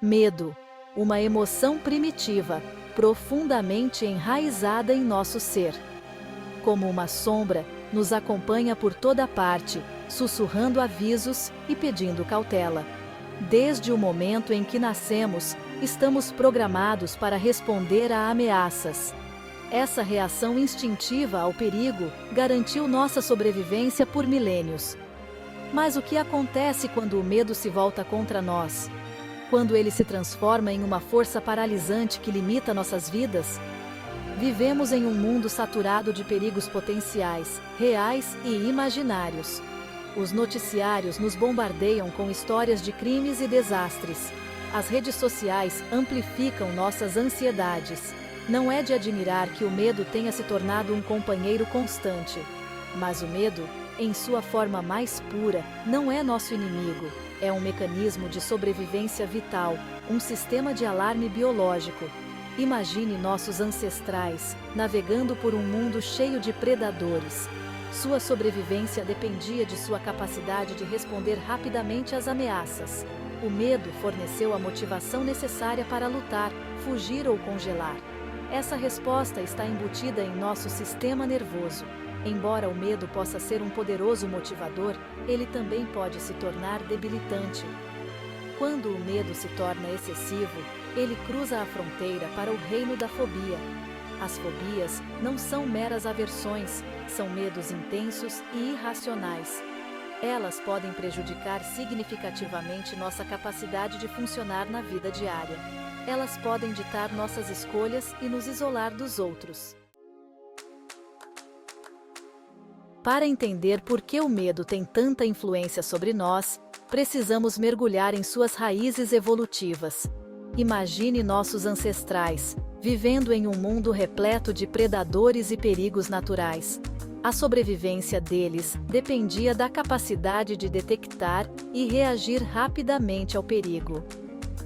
Medo, uma emoção primitiva, profundamente enraizada em nosso ser. Como uma sombra, nos acompanha por toda parte, sussurrando avisos e pedindo cautela. Desde o momento em que nascemos, estamos programados para responder a ameaças. Essa reação instintiva ao perigo garantiu nossa sobrevivência por milênios. Mas o que acontece quando o medo se volta contra nós? Quando ele se transforma em uma força paralisante que limita nossas vidas? Vivemos em um mundo saturado de perigos potenciais, reais e imaginários. Os noticiários nos bombardeiam com histórias de crimes e desastres. As redes sociais amplificam nossas ansiedades. Não é de admirar que o medo tenha se tornado um companheiro constante. Mas o medo, em sua forma mais pura, não é nosso inimigo. É um mecanismo de sobrevivência vital, um sistema de alarme biológico. Imagine nossos ancestrais, navegando por um mundo cheio de predadores. Sua sobrevivência dependia de sua capacidade de responder rapidamente às ameaças. O medo forneceu a motivação necessária para lutar, fugir ou congelar. Essa resposta está embutida em nosso sistema nervoso. Embora o medo possa ser um poderoso motivador, ele também pode se tornar debilitante. Quando o medo se torna excessivo, ele cruza a fronteira para o reino da fobia. As fobias não são meras aversões, são medos intensos e irracionais. Elas podem prejudicar significativamente nossa capacidade de funcionar na vida diária. Elas podem ditar nossas escolhas e nos isolar dos outros. Para entender por que o medo tem tanta influência sobre nós, precisamos mergulhar em suas raízes evolutivas. Imagine nossos ancestrais, vivendo em um mundo repleto de predadores e perigos naturais. A sobrevivência deles dependia da capacidade de detectar e reagir rapidamente ao perigo.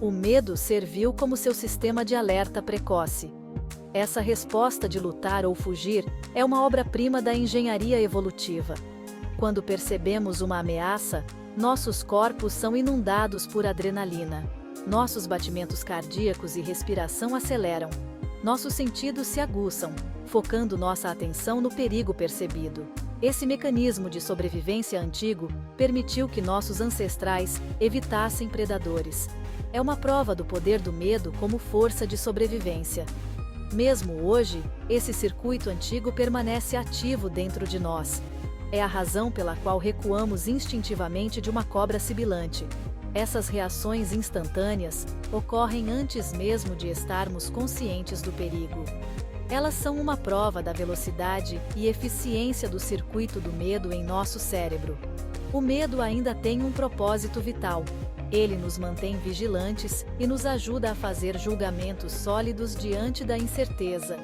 O medo serviu como seu sistema de alerta precoce. Essa resposta de lutar ou fugir é uma obra-prima da engenharia evolutiva. Quando percebemos uma ameaça, nossos corpos são inundados por adrenalina. Nossos batimentos cardíacos e respiração aceleram. Nossos sentidos se aguçam, focando nossa atenção no perigo percebido. Esse mecanismo de sobrevivência antigo permitiu que nossos ancestrais evitassem predadores. É uma prova do poder do medo como força de sobrevivência. Mesmo hoje, esse circuito antigo permanece ativo dentro de nós. É a razão pela qual recuamos instintivamente de uma cobra sibilante. Essas reações instantâneas ocorrem antes mesmo de estarmos conscientes do perigo. Elas são uma prova da velocidade e eficiência do circuito do medo em nosso cérebro. O medo ainda tem um propósito vital. Ele nos mantém vigilantes e nos ajuda a fazer julgamentos sólidos diante da incerteza.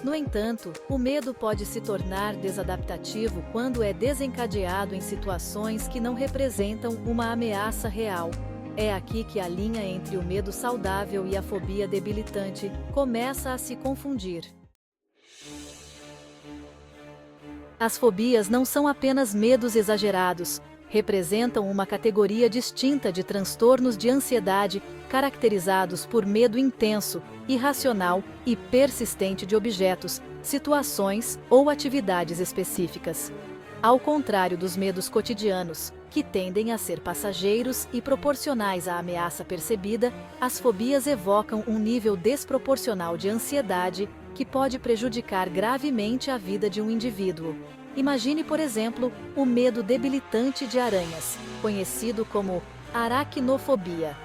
No entanto, o medo pode se tornar desadaptativo quando é desencadeado em situações que não representam uma ameaça real. É aqui que a linha entre o medo saudável e a fobia debilitante começa a se confundir. As fobias não são apenas medos exagerados. Representam uma categoria distinta de transtornos de ansiedade caracterizados por medo intenso, irracional e persistente de objetos, situações ou atividades específicas. Ao contrário dos medos cotidianos, que tendem a ser passageiros e proporcionais à ameaça percebida, as fobias evocam um nível desproporcional de ansiedade que pode prejudicar gravemente a vida de um indivíduo. Imagine, por exemplo, o medo debilitante de aranhas, conhecido como aracnofobia.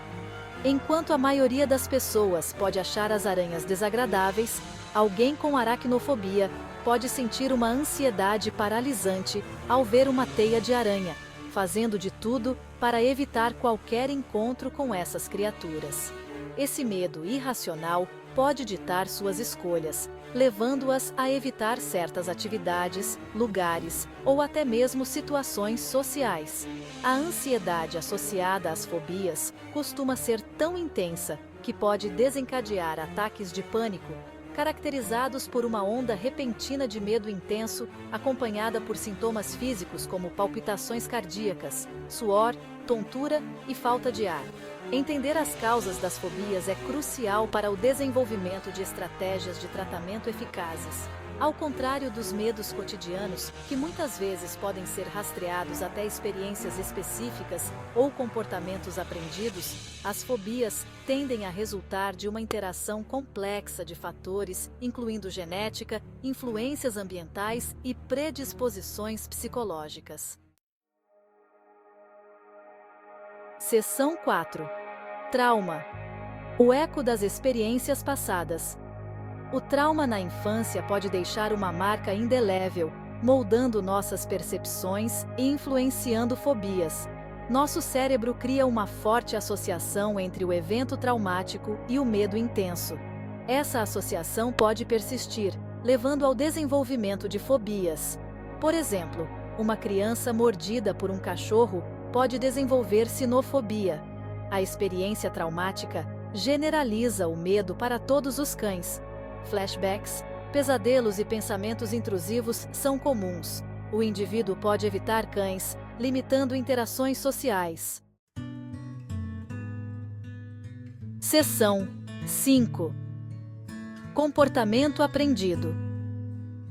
Enquanto a maioria das pessoas pode achar as aranhas desagradáveis, alguém com aracnofobia pode sentir uma ansiedade paralisante ao ver uma teia de aranha, fazendo de tudo para evitar qualquer encontro com essas criaturas. Esse medo irracional pode ditar suas escolhas, levando-as a evitar certas atividades, lugares ou até mesmo situações sociais. A ansiedade associada às fobias costuma ser tão intensa que pode desencadear ataques de pânico, caracterizados por uma onda repentina de medo intenso, acompanhada por sintomas físicos como palpitações cardíacas, suor tontura e falta de ar. Entender as causas das fobias é crucial para o desenvolvimento de estratégias de tratamento eficazes. Ao contrário dos medos cotidianos, que muitas vezes podem ser rastreados até experiências específicas ou comportamentos aprendidos, as fobias tendem a resultar de uma interação complexa de fatores, incluindo genética, influências ambientais e predisposições psicológicas. Seção 4. Trauma. O eco das experiências passadas. O trauma na infância pode deixar uma marca indelével, moldando nossas percepções e influenciando fobias. Nosso cérebro cria uma forte associação entre o evento traumático e o medo intenso. Essa associação pode persistir, levando ao desenvolvimento de fobias. Por exemplo, uma criança mordida por um cachorro pode desenvolver sinofobia. A experiência traumática generaliza o medo para todos os cães. Flashbacks, pesadelos e pensamentos intrusivos são comuns. O indivíduo pode evitar cães, limitando interações sociais. Seção 5. Comportamento aprendido.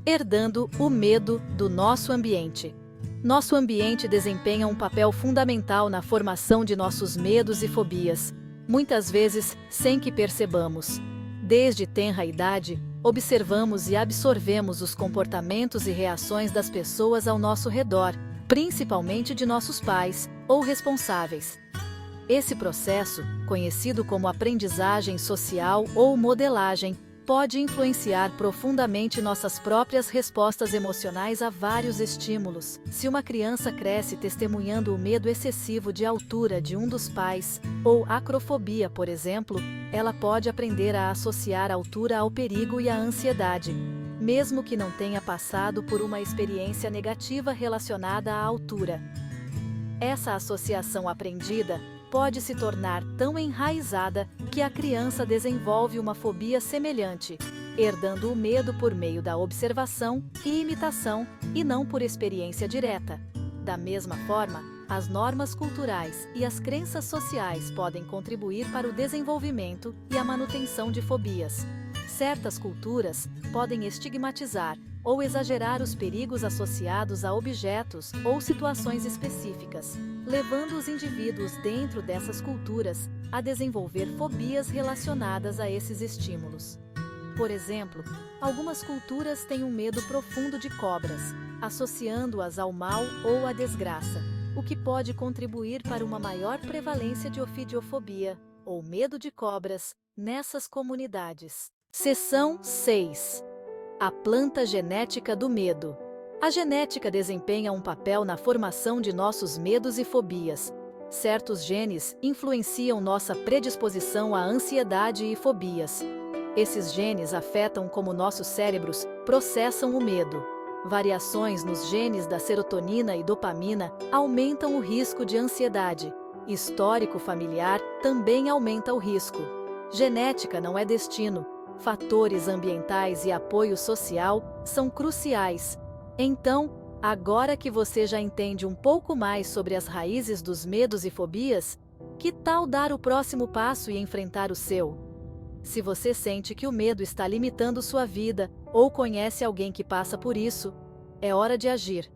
Herdando o medo do nosso ambiente. Nosso ambiente desempenha um papel fundamental na formação de nossos medos e fobias, muitas vezes sem que percebamos. Desde tenra idade, observamos e absorvemos os comportamentos e reações das pessoas ao nosso redor, principalmente de nossos pais ou responsáveis. Esse processo, conhecido como aprendizagem social ou modelagem, pode influenciar profundamente nossas próprias respostas emocionais a vários estímulos. Se uma criança cresce testemunhando o medo excessivo de altura de um dos pais, ou acrofobia, por exemplo, ela pode aprender a associar a altura ao perigo e à ansiedade, mesmo que não tenha passado por uma experiência negativa relacionada à altura. Essa associação aprendida pode se tornar tão enraizada que a criança desenvolve uma fobia semelhante, herdando o medo por meio da observação e imitação, e não por experiência direta. Da mesma forma, as normas culturais e as crenças sociais podem contribuir para o desenvolvimento e a manutenção de fobias. Certas culturas podem estigmatizar ou exagerar os perigos associados a objetos ou situações específicas, levando os indivíduos dentro dessas culturas a desenvolver fobias relacionadas a esses estímulos. Por exemplo, algumas culturas têm um medo profundo de cobras, associando-as ao mal ou à desgraça, o que pode contribuir para uma maior prevalência de ofidiofobia, ou medo de cobras, nessas comunidades. Seção 6. A planta genética do medo. A genética desempenha um papel na formação de nossos medos e fobias. Certos genes influenciam nossa predisposição à ansiedade e fobias. Esses genes afetam como nossos cérebros processam o medo. Variações nos genes da serotonina e dopamina aumentam o risco de ansiedade. Histórico familiar também aumenta o risco. Genética não é destino. Fatores ambientais e apoio social são cruciais. Então, agora que você já entende um pouco mais sobre as raízes dos medos e fobias, que tal dar o próximo passo e enfrentar o seu? Se você sente que o medo está limitando sua vida, ou conhece alguém que passa por isso, é hora de agir.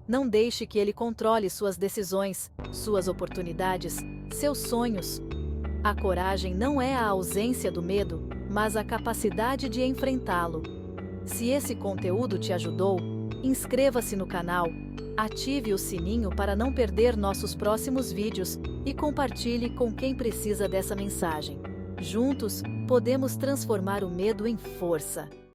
Não deixe que ele controle suas decisões, suas oportunidades, seus sonhos. A coragem não é a ausência do medo, mas a capacidade de enfrentá-lo. Se esse conteúdo te ajudou, inscreva-se no canal, ative o sininho para não perder nossos próximos vídeos e compartilhe com quem precisa dessa mensagem. Juntos, podemos transformar o medo em força.